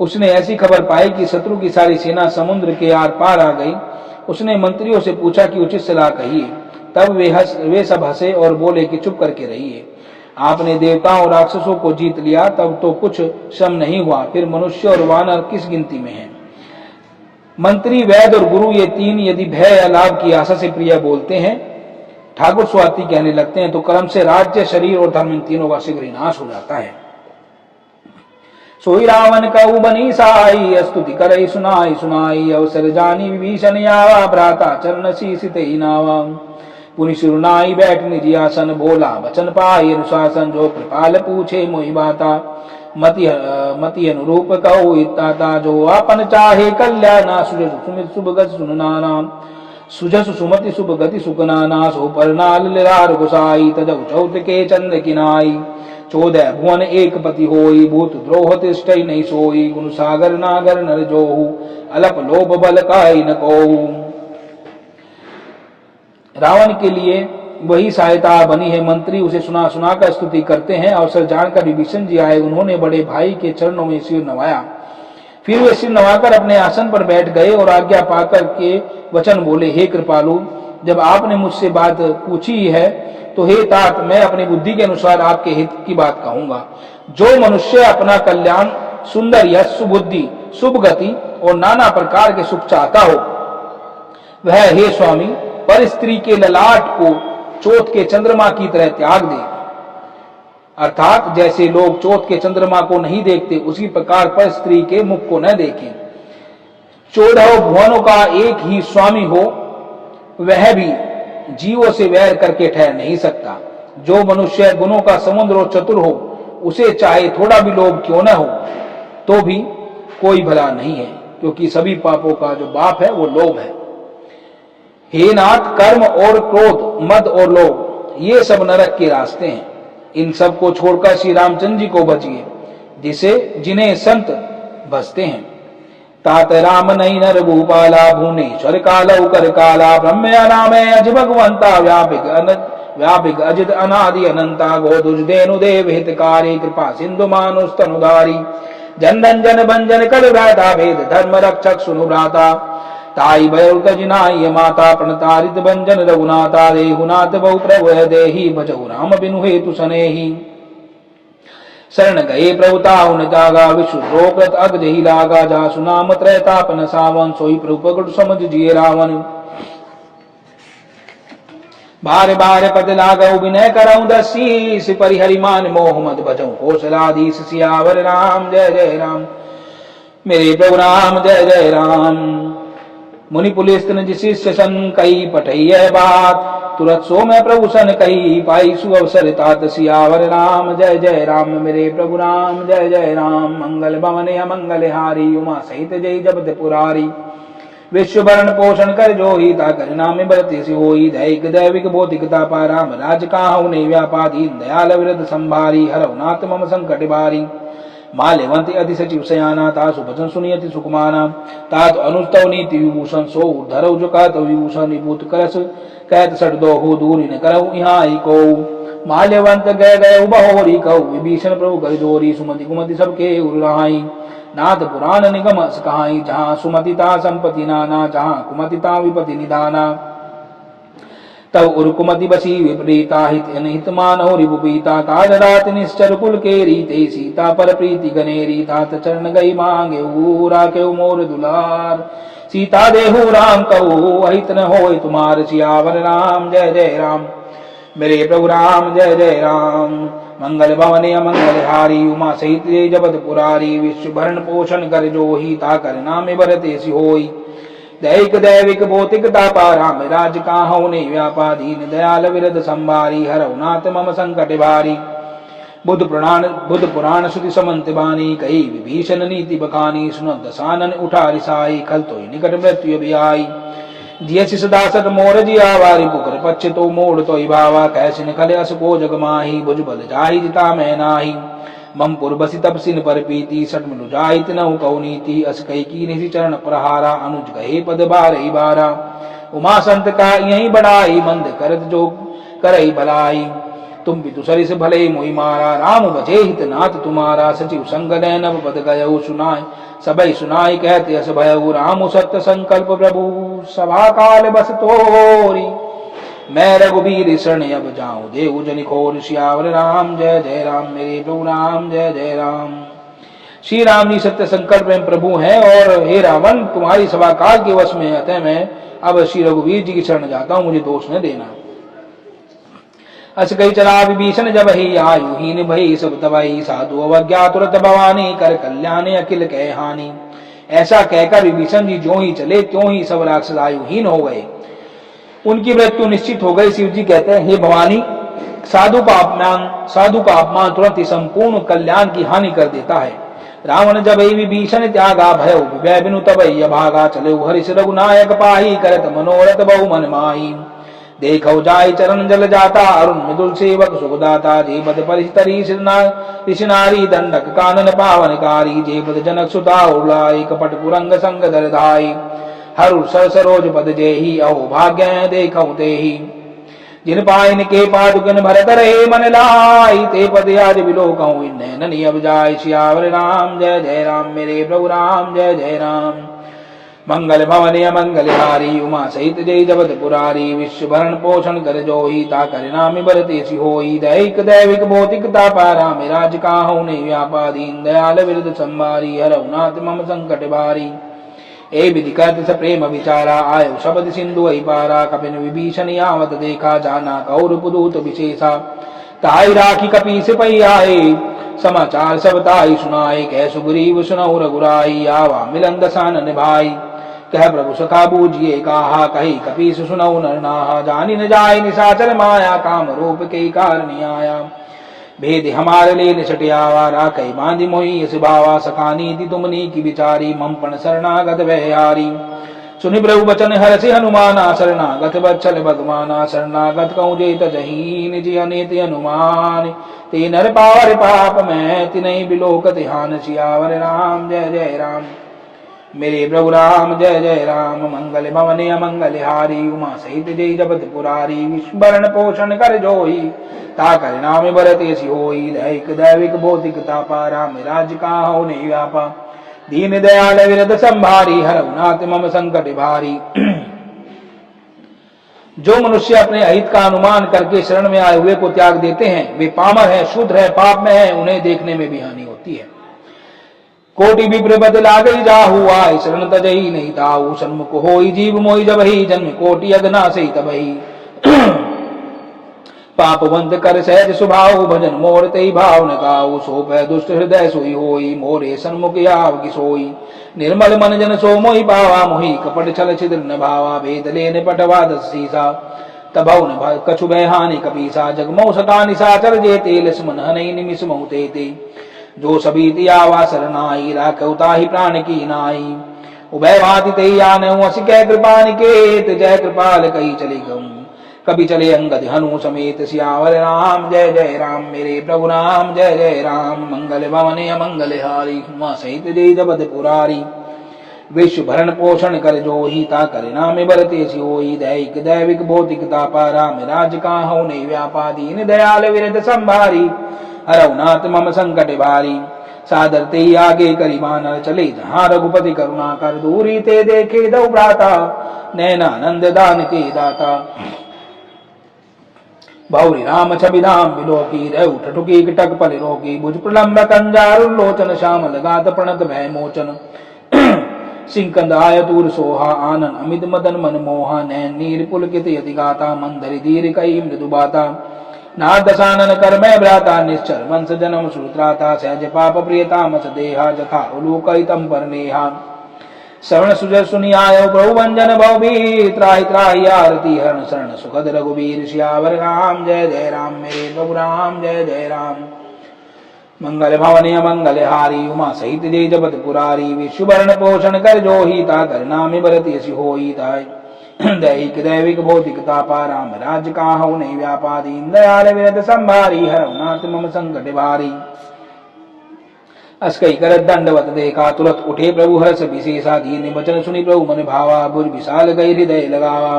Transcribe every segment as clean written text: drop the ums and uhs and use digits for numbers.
उसने ऐसी खबर पाई कि शत्रु की सारी सेना समुद्र के आर पार आ गई। उसने मंत्रियों से पूछा कि उचित सलाह कहिए। तब वे सब हंसे और बोले कि चुप करके रहिए, आपने देवताओं और राक्षसों को जीत लिया, तब तो कुछ श्रम नहीं हुआ, फिर मनुष्य और वानर किस गिनती में हैं। मंत्री, वैद्य और गुरु ये तीन यदि भय या लाभ की आशा से प्रिय बोलते हैं, ठाकुर स्वाति कहने लगते हैं, तो कर्म से राज्य, शरीर और धर्म इन तीनों का शीघ्र नाश हो जाता है। सोई रावण कहु बनी साई, स्तुति करई सुनाई सुनाई, अवसर जानी विभीषण आवा, भ्राता चरण शीस तेहि नावा। पुनि सिरुनाई बैठ निज आसन, बोला वचन पाई अनुशासन, जो कृपाल पूछे मोहि बाता, मति अनुरूप कहो इत्ताता, जो आपन चाहे कल्याणा, सुजस सुमित शुभ गति सुननाना, सुजस सुमति शुभ गति सुकनाना, सो परनाल लिरार गुसाई, तजौ चौथ के चंद्र किनाई, 14 भुवन एक पति होई, भूत द्रोह तिष्ठई नहीं सोई, गुण सागर नागर नर जोहु, अलप लोभ बल काई न कोहु। रावण के लिए वही सहायता बनी है। मंत्री उसे सुना सुना कर स्तुति करते हैं। अवसर जानकर विभीषण जी आए, उन्होंने बड़े भाई के चरणों में सिर नवाया। फिर वे सिर नवाकर अपने आसन पर बैठ गए और आज्ञा पाकर के वचन बोले, हे कृपालु, जब आपने मुझसे बात पूछी है तो हे तात, मैं अपनी बुद्धि के अनुसार आपके हित की बात कहूंगा। जो मनुष्य अपना कल्याण, सुंदर यश, सुबुद्धि, शुभ गति और नाना प्रकार के सुख चाहता हो, वह हे स्वामी पर स्त्री के ललाट को चौथ के चंद्रमा की तरह त्याग दे। अर्थात जैसे लोग चौथ के चंद्रमा को नहीं देखते, उसी प्रकार पर स्त्री के मुख को न देखें। 14 भुवनों का एक ही स्वामी हो, वह भी जीवों से वैर करके ठहर नहीं सकता। जो मनुष्य गुणों का समुद्र और चतुर हो, उसे चाहे थोड़ा भी लोभ क्यों न हो, तो भी कोई भला नहीं है, क्योंकि सभी पापों का जो बाप है वो लोभ है। हे नाथ, कर्म और क्रोध, मद और लोभ, ये सब नरक के रास्ते हैं। इन सब को छोड़कर श्री रामचंद्र जी को भजिए, जिन्हें संत भजते हैं। तात राम नहीं नर भूपाला, भुवनेश्वर कालौ कर काला, ब्रह्मया नाम अज भगवंता, व्यापिक अजित अनादि अनंता, गोदुज देनु देव हितकारी, कृपा सिंधु मानुष तनुधारी, जन जन भंजन कर भ्राता, भेद धर्म रक्षक सुनु भ्राता, ताई भय माता, प्रणतारित भंजन रघुनाथा, देहुनाथ बहु प्रभु देहि, भजहु राम बिनु हेतु सनेहि। शरण गए प्रभु ताहु न जागा, विश्व द्रोकृत अग जही लागा, जासु नाम त्रैतापन सावन, सोई प्रभु प्रगट समझ जिए रावण। बार बार पद लागऊ विनय करऊं दसीस, परिहरि मान मोह मद भजऊं कौशलाधीश, सियावर राम जय जय राम, मेरे प्रभु राम जय जय राम। मुनि पुलिस निज शिष्य सन कई पठैय बात, तुरत सो मैं प्रभु सन कही, पाई सुअवसर तात, सियावर राम जय जय राम, मेरे प्रभु राम जय जय राम। मंगल भवन अमंगल हारी, उमा सहित जय जबत पुरारी, विश्व भरण पोषण कर जोही, ताकर नाम बरते से होई, दैहिक दैविक भौतिकता पा, राम राज काहु नहीं व्यापादीन, दयाल विरद संभारी, हरऊ नाथ मम संकट बारी। माल्यवंत अति सचिव सयाना, तासु भजन सुनियति सुकुमाना, तात अनुस्तव नीति विभूषण, सो धरऊ जो कहत विभूषण, विभूत करस कहत सट दोहु, दूरी न करऊ यहाँ को। माल्यवंत गए गए बहोरी कहू, विभीषण प्रभु कर जोरी, सुमति कुमति सबके उर रहाई, नाथ पुराण निगम कहाई, जहाँ सुमतिता संपत्ति नाना, जहाँ कुमतिता विपति निदाना। तब उर्कुमति बसी विपरीता, हित अनहित मानव रिपुपीता, काज रात निश्चर कुल के रीते, सीता पर प्रीति गनेरी, तात चरण गई मांगे राखे मोर दुलार, सीता देहु राम कहू, अहित न होय तुम्हार, सियावर राम जय जय राम, मेरे प्रभु राम जय जय राम। मंगल भवन अमंगल हारी, उमा सहित जबत पुरारी, विश्व भरण पोषण कर जोही, ताकर नाम बरते सि होई, दैहिक दैविक भौतिकता पा, राम राज काहु नहीं व्यापादीन, दयाल विरद संभारी, हरऊ नाथ मम संकट भारी। बुद्ध पुराण श्रुति समंत बानी, कही विभीषण नीति बखानी, सुनत दसानन उठा रिसाई, खल तो निकट मृत्यु भी आई। जिय सदासत मोर जिया वारी, पुकर पक्ष तो मोड़ तो भावा, कैसिन खले अस को जग माही, भुज बल जाहि जिता मैं नाही। मम पुरबसी तब सिन पर पीति, सट मिलु जाहित नहु कौ नीति, अस कई की निधि चरण प्रहारा, अनुज गहे पद बारही बारा। उमा संत का यही बढ़ाई, मंद करत जो करई भलाई, तुम भी सरिस भले मोहि मारा, राम बजे हित नाथ तुम्हारा, सचिव संग नैनव पद गयऊ सुनाय, सबई सुनाई कहते अस भयऊ, राम सत्य संकल्प प्रभु सभा काल बस तोरी, मैं रघुबीर शरण अब जाऊं देव जन खोर, सियावर राम जय जय राम, मेरे प्रभु राम जय जय राम। श्री राम जी सत्य संकल्प में प्रभु हैं और हे रावण तुम्हारी सभा काल के वश में, अतः मैं अब श्री रघुवीर जी की शरण जाता हूं, मुझे दोष न देना। अस कही चला विभीषण जब ही आयुहीन भई सब तबाही, साधु अवज्ञा तुरत भवानी, कर कल्याण अखिल कह हानि। ऐसा कहकर विभीषण जी जो ही चले त्यों ही सब राक्षस आयुहीन हो गए, उनकी मृत्यु निश्चित हो गई। शिव जी कहते हैं हे भवानी, साधु का अपमान तुरंत ही संपूर्ण कल्याण की हानि कर देता है। रावण जब विभीषण त्यागा भयो, विभय बिनु तबई अभागा, चले हरिष रघुनायक पाही, करत मनोरथ बहु मन माही। देखो जाय चरण जल जाता, अरुण मृदुल सेवक सुखदाता, जे बद परितरी ऋषिनारी, दंडक कानन पावनकारी, जे बद जनक सुता उड़ाई, कपट कुरंग संग दरधाई, हरु सर सरोज पद जेहि, अहो भाग्य देखौ तेहि। जिन पाइन के पादुकन भरत रहे मन लाई, ते पद आज बिलोकहु नैनन अब जाय, सियावर राम जय जय राम, मेरे प्रभु राम जय जय राम। मंगल भवन अमंगल हारी, उमा सहित जय जगत पुरारी, विश्व भरण पोषण कर जोही, ता कर नाम बरतेसी होई, दैहिक दैविक भौतिक तापा, राम राज काहु नहीं व्यापा, दीन दयाल विरुद्ध संभारी, हरऊ नाथ मम संकट भारी। ए विधि करत स प्रेम विचारा, आयो शब्द सिंधु वही पारा, कपिन विभीषण आवत देखा, जाना कौर पुदूत विशेषा, ताई राखी कपि सिपहि आए, समाचार सब ताई सुनाए, कह सुग्रीव सुनऊ रघुराई, आवा मिलन दसानन भाई। कह प्रभु सखा बूझिए कहा, कही कपीस सुनऊ नर नाहा, जानी न जाय निशाचर माया, काम रूप के कारण आया। भेद हमारे ले निसटियावा, राखई बांधि मोहि यस भावा, सखानी थी तुमनी की बिचारी, ममपन शरणागत वैहारी। सुनि प्रभु बचन हरसि हनुमाना, शरणागत बच्चल भगवाना, शरणागत कहूँ जे तजही, निज अनित हनुमान, ते नर पावर पाप में तिनहि बिलोकत हान, सियावर राम जय जय राम, मेरे प्रभु राम जय जय राम। मंगल भवन अमंगल हारी, उमा सहित जय जगत पुरारी, विश्व भरण पोषण कर जोही, ता कर नाम बरतेसी होई, दैहिक दैविक भौतिक तापा, राम राज काहु नहीं व्यापा, दीन दयाल विरद संभारी, हरऊ नाथ मम संकट भारी। जो मनुष्य अपने अहित का अनुमान करके शरण में आए हुए को त्याग देते हैं, वे पामर है, शूद्र है, पाप में है, उन्हें देखने में भी हानि होती है। कोटि विप्र बद लागई जाहु, आय शरण तजही नहीं ताहु, सन्मुख होई जीव मोहि जबहि, जन्म कोटि अगना से तबहि। पापवंत कर सहज स्वभाव, भजन मोर तेहि भाव न गाऊ, सो पै दुष्ट हृदय सोई होई, मोरे सन्मुख आव की सोई। निर्मल मन जन सो मोहि पावा, मोहि कपट छल छिद्र न भावा, भेद लेन पटवा दस सीसा, तबौ न कछु बहानि कपीसा, जगमौ सका निशाचर जेते, लक्ष्मण हनई निमिष महु तेते। जो सभी आवा सरनाई, राखऊ ताहि प्राण की नाई, उभय भांति तेहि आनहु, अस कह कृपा निकेत, जय कृपाल कही चले गऊ, कभी चले अंगद हनु समेत, सियावर राम जय जय राम, मेरे प्रभु राम जय जय राम। मंगल भवन अमंगल हारी, उमा सहित जय जगत पुरारी, विश्व भरण पोषण कर जोही, ता कर नाम बरतेसी होई, दैहिक दैविक भौतिक तापा, राम राज काहु नहीं व्यापा, दीन दयाल विरद संभारी, हरऊ नाथ मम संकट भारी। सादर ते आगे करी मानर चले, जहाँ रघुपति करुणा कर, दूरी ते देखे दौ भ्राता, नैनानंद दान के दाता। बहुरी राम छवि धाम बिलोकी, रह उठ ठुकी कटक पल रोकी, भुज प्रलम्ब कंजारु लोचन, श्याम लगात प्रणत भय मोचन। सिंकंद आय दूर सोहा, आनन अमित मदन मन मोहा, नैन नीर पुलकित यति गाता, मंदरि धीर कई मृदु बाता। नाथ दशानन कर मैं भ्राता, निश्चर वंश जन्म श्रुत्राता, सहज पाप प्रियतामस देहा, जथा उलूकहितम पर नेहा। श्रवण सुजर सुनि आयो प्रभु भंजन भवभीर, त्राहि त्राहि आरती हरण शरण सुखद रघुबीर, सियावर राम जय जय राम, मेरे प्रभु राम जय जय राम। मंगल भवन अमंगल हारी, उमा सहित जय जगत पुरारी, विश्व भरण पोषण कर जोही, ता कर नाम बरतेसी होई, ताय दैहिक दैविक भौतिक तापा, राम राज काहु नहीं व्यापा, दीन दयाल विरद संभारी, हरऊ नाथ मम संकट भारी। अस कही कर दंडवत देखा, तुरंत उठे प्रभु हर्ष विशेषा, दीन वचन सुनि प्रभु मन भावा, भुज विशाल गई हृदय लगावा।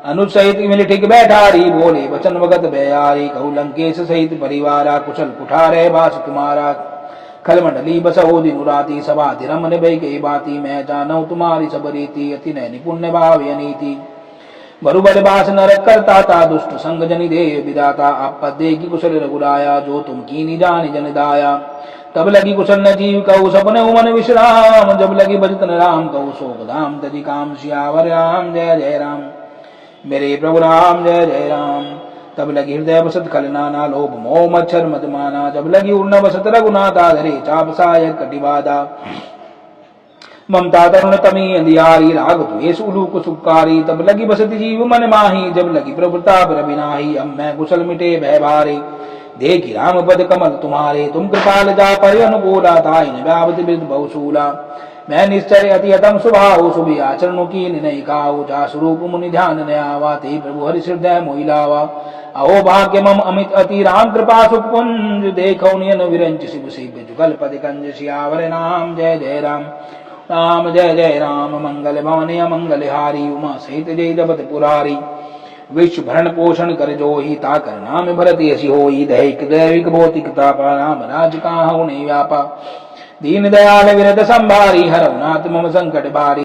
अनुज सहित मिल ठीक बैठारी, बोले वचन वगत बयारी, कहु लंकेश सहित परिवारा, कुशल कुठारे बास तुम्हारा। खल मंडली बसहो दिन राती, सभा रमन भई कई बाती, मैं जानऊ तुम्हारी सब रीति, अति नय निपुण्य भाव नीति। बरुबल बास नर करता ता, दुष्ट संग जनि दे विदाता, आप पदे की कुशल रघुराया, जो तुम कीनी जानी जन दाया। तब लगी कुशल न जीव कहु, सपने मन विश्राम, जब लगी भजतन राम कहु, शोक धाम तजी काम। सियावर राम जय जय राम, मेरे प्रभु राम जय जय राम। तब लगी हृदय बसत खल नाना, लोभ मोह मच्छर मद माना, जब लगी उड़न बसत रघुनाथा, धरे चाप सायक कटिबादा। ममता तरुण तमी अंधियारी, राग द्वेष उलूक सुखकारी, तब लगी बसत जीव मन माही, जब लगी प्रभुताप रविनाही। अब मैं कुशल मिटे भय भारे, देखी राम पद कमल तुम्हारे, तुम कृपाल जा पर अनुकूला, ताहि न व्यावत वृद्ध बहुशूला। मैं निश्चय अति अतम स्वभाव, शुभ आचरणों की नहीं काऊ, जा स्वरूप मुनि ध्यान न आवा, ते प्रभु हरि हृदय मोहि लावा। अहो भाग्य मम अमित अति, राम कृपा सुपुंज, देखो नियन विरंच शिव शिव जुगल पद कंज। सियावर राम जय जय राम, राम जय जय राम। मंगल भवन अमंगल हारी, उमा सहित जय जपत पुरारी। विश्व भरण पोषण कर जोही, ताकर नाम भरत यसी होई। दैहिक दैविक भौतिक तापा, राम राज कहाँ नहीं व्यापा। दीन दयाल विरत संभारी, हरऊ नाथ मम संकट बारी।